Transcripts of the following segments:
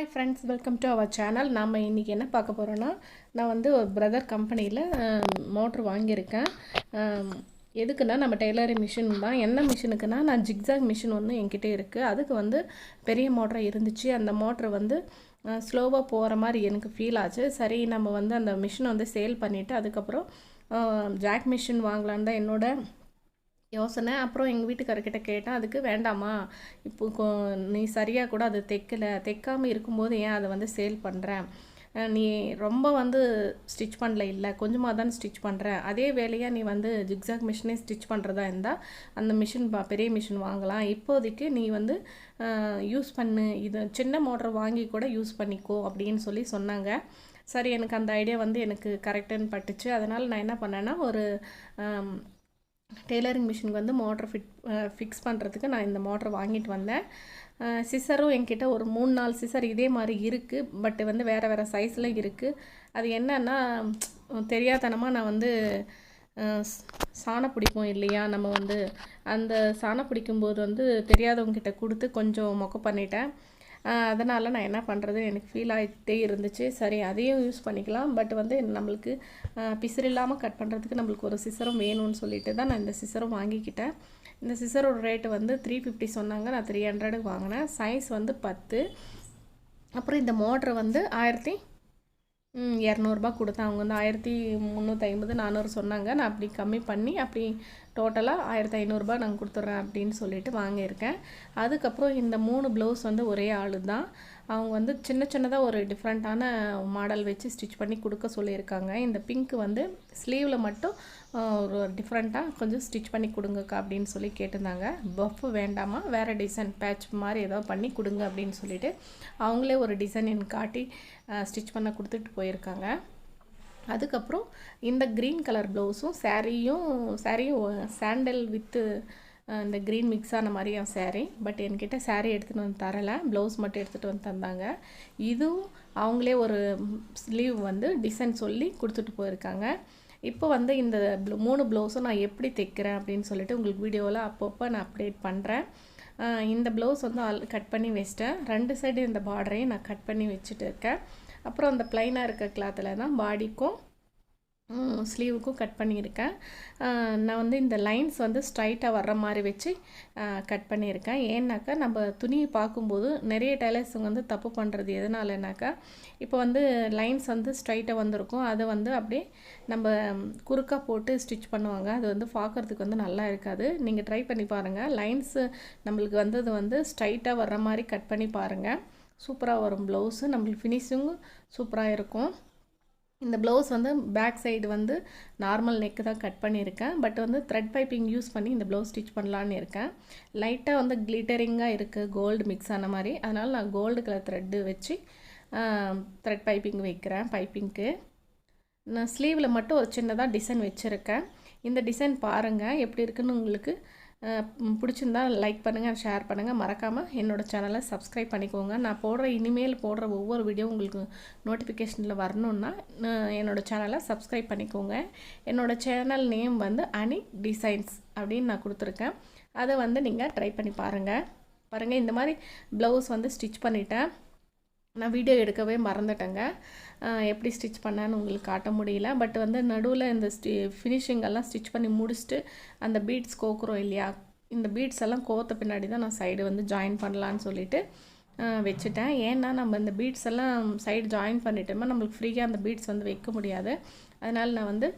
Hi friends, welcome to our channel. நாம் இன்றைக்கி என்ன பார்க்க போகிறோன்னா, நான் வந்து ஒரு பிரதர் கம்பெனியில் மோட்ரு வாங்கியிருக்கேன். எதுக்குன்னா நம்ம டெய்லரிங் மிஷின் தான். என்ன மிஷினுக்குன்னா, நான் ஜிக்ஸாக் மிஷின் ஒன்று என்கிட்ட இருக்குது. அதுக்கு வந்து பெரிய மோட்டராக இருந்துச்சு. அந்த மோட்ரு வந்து ஸ்லோவாக போகிற மாதிரி எனக்கு ஃபீல் ஆச்சு. சரி, நம்ம வந்து அந்த மிஷினை வந்து சேல் பண்ணிவிட்டு அதுக்கப்புறம் ஜாக் மிஷின் வாங்கலான்னு தான் என்னோட யோசனை. அப்புறம் எங்கள் வீட்டுக்காரர்கிட்ட கேட்டேன், அதுக்கு வேண்டாமா, இப்போ நீ சரியாக கூட அது தைக்காமல் இருக்கும்போது ஏன் அதை வந்து சேல் பண்ணுறேன், நீ ரொம்ப வந்து ஸ்டிச் பண்ணல, இல்லை கொஞ்சமாக தான் ஸ்டிச் பண்ணுறேன், அதே வேலையாக நீ வந்து ஜிக்ஸாக் மிஷினே ஸ்டிச் பண்ணுறதா இருந்தால் அந்த மிஷின் பெரிய மிஷின் வாங்கலாம், இப்போதைக்கு நீ வந்து யூஸ் பண்ணு, இது சின்ன மோட்டர் வாங்கி கூட யூஸ் பண்ணிக்கோ அப்படின்னு சொல்லி சொன்னாங்க. சரி, எனக்கு அந்த ஐடியா வந்து எனக்கு கரெக்டுன்னு பட்டுச்சு. அதனால் நான் என்ன பண்ணேன்னா, ஒரு டெய்லரிங் மிஷினுக்கு வந்து மோட்ரு ஃபிக்ஸ் பண்ணுறதுக்கு நான் இந்த மோட்ரு வாங்கிட்டு வந்தேன். சிசரும் என்கிட்ட ஒரு 3-4 சிசர் இதே மாதிரி இருக்குது. பட் வந்து வேறு வேறு சைஸில் இருக்குது. அது என்னன்னா, தெரியாதனமாக நான் வந்து சாணம் பிடிப்போம் இல்லையா, நம்ம வந்து அந்த சாணம் பிடிக்கும்போது வந்து தெரியாதவங்ககிட்ட கொடுத்து கொஞ்சம் மொக்க பண்ணிட்டேன். அதனால் நான் என்ன பண்ணுறது எனக்கு ஃபீல் ஆகிட்டே இருந்துச்சு. சரி, அதையும் யூஸ் பண்ணிக்கலாம். பட் வந்து நம்மளுக்கு பிசுறு இல்லாமல் கட் பண்ணுறதுக்கு நம்மளுக்கு ஒரு சிசரும் வேணும்னு சொல்லிட்டு தான் நான் இந்த சிசரும் வாங்கிக்கிட்டேன். இந்த சிசரோட ரேட்டு வந்து 350 சொன்னாங்க. நான் 300 வாங்கினேன். சைஸ் வந்து 10. அப்புறம் இந்த மோட்ரு வந்து 1200 கொடுத்தேன். அவங்க வந்து 1350 400 சொன்னாங்க. நான் அப்படி கம்மி பண்ணி அப்படி டோட்டலாக 1500 நாங்கள் கொடுத்துட்றேன் அப்படின்னு சொல்லிட்டு வாங்கியிருக்கேன். அதுக்கப்புறம் இந்த 3 ப்ளவுஸ் வந்து ஒரே ஆள் தான். அவங்க வந்து சின்னதாக ஒரு டிஃப்ரெண்ட்டான மாடல் வச்சு ஸ்டிச் பண்ணி கொடுக்க சொல்லியிருக்காங்க. இந்த பிங்க் வந்து ஸ்லீவில் மட்டும் ஒரு டிஃப்ரெண்ட்டாக கொஞ்சம் ஸ்டிச் பண்ணி கொடுங்கக்கா அப்படின்னு சொல்லி கேட்டிருந்தாங்க. பஃப் வேண்டாமா, வேறு டிசைன் பேட்ச் மாதிரி ஏதோ பண்ணி கொடுங்க அப்படின்னு சொல்லிட்டு அவங்களே ஒரு டிசைன் எனக்கு காட்டி ஸ்டிச் பண்ண கொடுத்துட்டு போயிருக்காங்க. அதுக்கப்புறம் இந்த க்ரீன் கலர் ப்ளவுஸும் சாரியும் சாண்டல் வித்து இந்த க்ரீன் மிக்ஸ் ஆன மாதிரி என் சாரீ. பட் என்கிட்ட சாரீ எடுத்துகிட்டு வந்து தரலை, ப்ளவுஸ் மட்டும் எடுத்துகிட்டு வந்து தந்தாங்க. இதுவும் அவங்களே ஒரு ஸ்லீவ் வந்து டிசைன் சொல்லி கொடுத்துட்டு போயிருக்காங்க. இப்போ வந்து இந்த 3 ப்ளவுஸும் நான் எப்படி தைக்கிறேன் அப்படின்னு சொல்லிட்டு உங்களுக்கு வீடியோவில் அப்பப்போ நான் அப்டேட் பண்ணுறேன். இந்த ப்ளவுஸ் வந்து கட் பண்ணி வச்சிட்டேன். 2 சைடு இந்த பார்டரையும் நான் கட் பண்ணி வச்சுட்டு இருக்கேன். அப்புறம் அந்த ப்ளைனாக இருக்க கிளாத்தில் தான் பாடிக்கும் ஸ்லீவுக்கும் கட் பண்ணியிருக்கேன். நான் வந்து இந்த லைன்ஸ் வந்து ஸ்ட்ரைட்டாக வர்ற மாதிரி வச்சு கட் பண்ணியிருக்கேன். ஏன்னாக்கா நம்ம துணியை பார்க்கும்போது நிறைய டெய்லர்ஸுங்க வந்து தப்பு பண்ணுறது எதனாலனாக்கா, இப்போ வந்து லைன்ஸ் வந்து ஸ்ட்ரைட்டாக வந்திருக்கும், அதை வந்து அப்படியே நம்ம குறுக்காக போட்டு ஸ்டிச் பண்ணுவாங்க. அது வந்து பார்க்குறதுக்கு வந்து நல்லா இருக்காது. நீங்கள் ட்ரை பண்ணி பாருங்கள். லைன்ஸு நம்மளுக்கு வந்தது வந்து ஸ்ட்ரைட்டாக வர்ற மாதிரி கட் பண்ணி பாருங்கள். சூப்பராக வரும் ப்ளவுஸு, நம்மளுக்கு ஃபினிஷிங்கும் சூப்பராக இருக்கும். இந்த ப்ளவுஸ் வந்து பேக் சைடு வந்து நார்மல் நெக்கு தான் கட் பண்ணியிருக்கேன். பட் வந்து த்ரெட் பைப்பிங் யூஸ் பண்ணி இந்த ப்ளவுஸ் ஸ்டிச் பண்ணலான்னு இருக்கேன். லைட்டாக வந்து கிளிட்டரிங்காக இருக்குது, கோல்டு மிக்ஸ் ஆன மாதிரி. அதனால் நான் கோல்டு கலர் த்ரெட்டு வச்சு த்ரெட் பைப்பிங் வைக்கிறேன். பைப்பிங்க்கு நான் ஸ்லீவில் மட்டும் ஒரு சின்னதாக டிசைன் வச்சுருக்கேன். இந்த டிசைன் பாருங்கள் எப்படி இருக்குன்னு. உங்களுக்கு பிடிச்சிருந்தா லைக் பண்ணுங்கள், ஷேர் பண்ணுங்கள். மறக்காமல் என்னோடய சேனலை சப்ஸ்கிரைப் பண்ணிக்கோங்க. நான் இனிமேல் போடுற ஒவ்வொரு வீடியோ உங்களுக்கு நோட்டிஃபிகேஷனில் வரணுன்னா என்னோடய சேனலை சப்ஸ்கிரைப் பண்ணிக்கோங்க. என்னோடய சேனல் நேம் வந்து அனி டிசைன்ஸ் அப்படின்னு நான் கொடுத்துருக்கேன். அதை வந்து நீங்கள் ட்ரை பண்ணி பாருங்கள். இந்த மாதிரி ப்ளவுஸ் வந்து ஸ்டிச் பண்ணிட்டேன். நான் வீடியோ எடுக்கவே மறந்துட்டேங்க. எப்படி ஸ்டிச் பண்ணேன்னு உங்களுக்கு காட்ட முடியல. பட் வந்து நடுவில் இந்த ஃபினிஷிங்கெல்லாம் ஸ்டிச் பண்ணி முடிச்சுட்டு அந்த பீட்ஸ் கோக்குறோம் இல்லையா, இந்த பீட்ஸ் எல்லாம் கோத்த பின்னாடி தான் நான் சைடு வந்து ஜாயின் பண்ணலான்னு சொல்லிட்டு வச்சுட்டேன். ஏன்னா நம்ம இந்த பீட்ஸ் எல்லாம் சைடு ஜாயின் பண்ணிட்டோம்னா நம்மளுக்கு ஃப்ரீயாக அந்த பீட்ஸ் வந்து வைக்க முடியாது. அதனால் நான் வந்து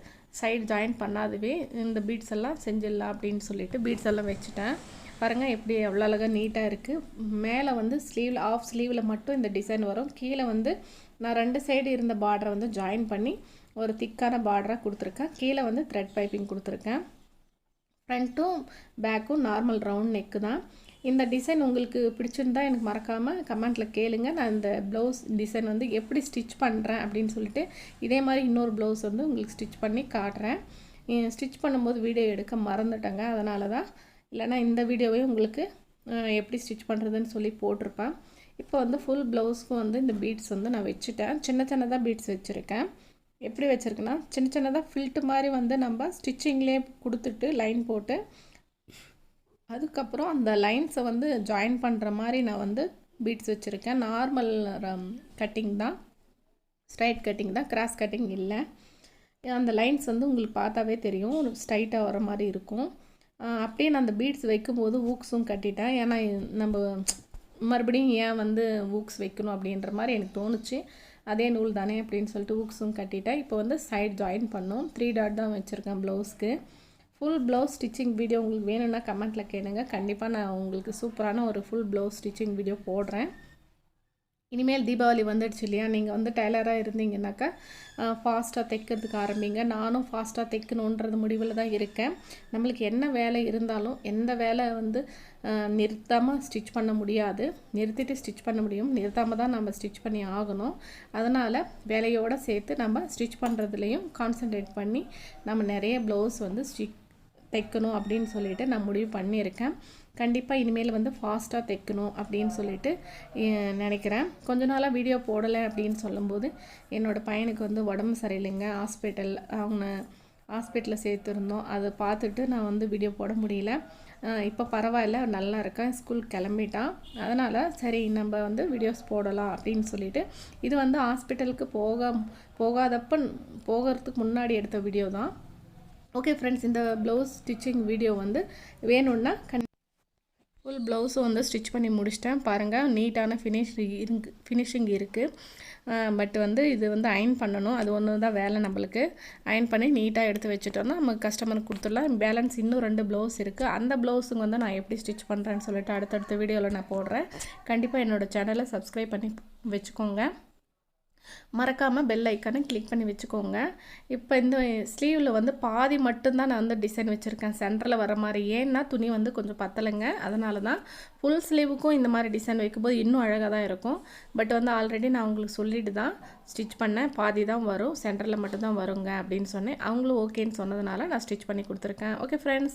சைடு ஜாயின் பண்ணாதவே இந்த பீட்ஸ் எல்லாம் செஞ்சிடலாம் அப்படின்னு சொல்லிட்டு பீட்ஸ் எல்லாம் வச்சுட்டேன். பாருங்கள் எப்படி எவ்வளோ அழகாக நீட்டாக இருக்குது. மேலே வந்து ஸ்லீவில் ஆஃப் ஸ்லீவில் மட்டும் இந்த டிசைன் வரும். கீழே வந்து நான் 2 சைடு இருந்த பார்டரை வந்து ஜாயின் பண்ணி ஒரு திக்கான பார்டராக கொடுத்துருக்கேன். கீழே வந்து த்ரெட் பைப்பிங் கொடுத்துருக்கேன். ஃப்ரண்ட்டும் பேக்கும் நார்மல் ரவுண்ட் நெக்கு தான். இந்த டிசைன் உங்களுக்கு பிடிச்சிருந்தா எனக்கு மறக்காமல் கமெண்ட்டில் கேளுங்க. நான் இந்த ப்ளவுஸ் டிசைன் வந்து எப்படி ஸ்டிச் பண்ணுறேன் அப்படின்னு சொல்லிட்டு இதே மாதிரி இன்னொரு ப்ளவுஸ் வந்து உங்களுக்கு ஸ்டிச் பண்ணி காட்டுறேன். ஸ்டிச் பண்ணும்போது வீடியோ எடுக்க மறந்துட்டேங்க, அதனால தான். இல்லைனா இந்த வீடியோவே உங்களுக்கு எப்படி ஸ்டிச் பண்ணுறதுன்னு சொல்லி போட்டிருப்பேன். இப்போ வந்து ஃபுல் ப்ளவுஸ்க்கும் வந்து இந்த பீட்ஸ் வந்து நான் வச்சுட்டேன். சின்னதாக பீட்ஸ் வச்சுருக்கேன். எப்படி வச்சுருக்கேன்னா, சின்னதாக ஃபில்ட்டு மாதிரி வந்து நம்ம ஸ்டிச்சிங்லேயே கொடுத்துட்டு லைன் போட்டு அதுக்கப்புறம் அந்த லைன்ஸை வந்து ஜாயின் பண்ணுற மாதிரி நான் வந்து பீட்ஸ் வச்சுருக்கேன். நார்மல் கட்டிங் தான், ஸ்ட்ரைட் கட்டிங் தான், கிராஸ் கட்டிங் இல்லை. அந்த லைன்ஸ் வந்து உங்களுக்கு பார்த்தாவே தெரியும், ஸ்ட்ரைட்டாக வர மாதிரி இருக்கும். அப்படியே நான் அந்த பீட்ஸ் வைக்கும்போது ஊக்ஸும் கட்டிட்டேன். ஏன்னா நம்ம மறுபடியும் ஏன் வந்து ஊக்ஸ் வைக்கணும் அப்படின்ற மாதிரி எனக்கு தோணுச்சு. அதே நூல் தானே அப்படின்னு சொல்லிட்டு ஊக்ஸும் கட்டிட்டேன். இப்போ வந்து சைட் ஜாயின் பண்ணோம். 3 டாட் தான் வச்சுருக்கேன் ப்ளவுஸ்க்கு. ஃபுல் ப்ளவுஸ் ஸ்டிச்சிங் வீடியோ உங்களுக்கு வேணும்னா கமெண்ட்டில் கேளுங்க. கண்டிப்பாக நான் உங்களுக்கு சூப்பரான ஒரு ஃபுல் ப்ளவுஸ் ஸ்டிச்சிங் வீடியோ போடுறேன். இனிமேல் தீபாவளி வந்துடுச்சு இல்லையா, நீங்கள் வந்து டெய்லராக இருந்தீங்கன்னாக்கா ஃபாஸ்ட்டாக தைக்கிறதுக்கு ஆரம்பிங்க. நானும் ஃபாஸ்ட்டாக தைக்கணுன்றது முடிவில் தான் இருக்கேன். நம்மளுக்கு என்ன வேலை இருந்தாலும் எந்த வேலை வந்து நிறுத்தாமல் ஸ்டிச் பண்ண முடியாது. நிறுத்திட்டு ஸ்டிச் பண்ண முடியும், நிறுத்தாமல் தான் நம்ம ஸ்டிச் பண்ணி ஆகணும். அதனால் வேலையோடு சேர்த்து நம்ம ஸ்டிச் பண்ணுறதுலையும் கான்சன்ட்ரேட் பண்ணி நம்ம நிறைய ப்ளவுஸ் வந்து தைக்கணும் அப்படின்னு சொல்லிட்டு நான் முடிவு பண்ணியிருக்கேன். கண்டிப்பாக இனிமேல் வந்து ஃபாஸ்ட்டாக தைக்கணும் அப்படின்னு சொல்லிட்டு நினைக்கிறேன். கொஞ்ச நாளாக வீடியோ போடலை அப்படின்னு சொல்லும்போது என்னோடய பையனுக்கு வந்து உடம்பு சரியில்லைங்க, அவங்க ஹாஸ்பிட்டலில் சேர்த்துருந்தோம். அதை பார்த்துட்டு நான் வந்து வீடியோ போட முடியல. இப்போ பரவாயில்ல, நல்லா இருக்கேன், ஸ்கூல் கிளம்பிட்டான். அதனால் சரி நம்ம வந்து வீடியோஸ் போடலாம் அப்படின்னு சொல்லிட்டு, இது வந்து ஹாஸ்பிட்டலுக்கு போகிறதுக்கு முன்னாடி எடுத்த வீடியோ தான். ஓகே ஃப்ரெண்ட்ஸ், இந்த ப்ளவுஸ் ஸ்டிச்சிங் வீடியோ வந்து வேணும்னா ஃபுல் ப்ளவுஸும் வந்து ஸ்டிச் பண்ணி முடிச்சிட்டேன். பாருங்கள், நீட்டான ஃபினிஷிங் இருக்குது. பட் வந்து இது வந்து அயன் பண்ணணும். அது ஒன்று தான் வேலை நம்மளுக்கு. அயன் பண்ணி நீட்டாக எடுத்து வச்சுட்டோன்னா நம்ம கஸ்டமருக்கு கொடுத்துடலாம். பேலன்ஸ் இன்னும் 2 ப்ளவுஸ் இருக்குது. அந்த ப்ளவுஸுங்க வந்து நான் எப்படி ஸ்டிச் பண்ணுறேன்னு சொல்லிட்டு அடுத்தடுத்த வீடியோவில் நான் போடுறேன். கண்டிப்பாக என்னோடய சேனலை சப்ஸ்கிரைப் பண்ணி வச்சுக்கோங்க. மறக்காமல் பெல் ஐக்கானை கிளிக் பண்ணி வச்சுக்கோங்க. இப்போ இந்த ஸ்லீவில் வந்து பாதி மட்டும்தான் நான் வந்து டிசைன் வச்சுருக்கேன், சென்டரில் வர மாதிரி. ஏன்னா துணி வந்து கொஞ்சம் பத்தலைங்க, அதனால தான். ஃபுல் ஸ்லீவுக்கும் இந்த மாதிரி டிசைன் வைக்கும்போது இன்னும் அழகாக தான் இருக்கும். பட் வந்து ஆல்ரெடி நான் உங்களுக்கு சொல்லிட்டு தான் ஸ்டிச் பண்ணேன். பாதி தான் வரும், சென்டரில் மட்டும்தான் வருங்க அப்படின்னு சொன்னேன். அவங்களும் ஓகேன்னு சொன்னதுனால நான் ஸ்டிச் பண்ணி கொடுத்துருக்கேன். Okay friends.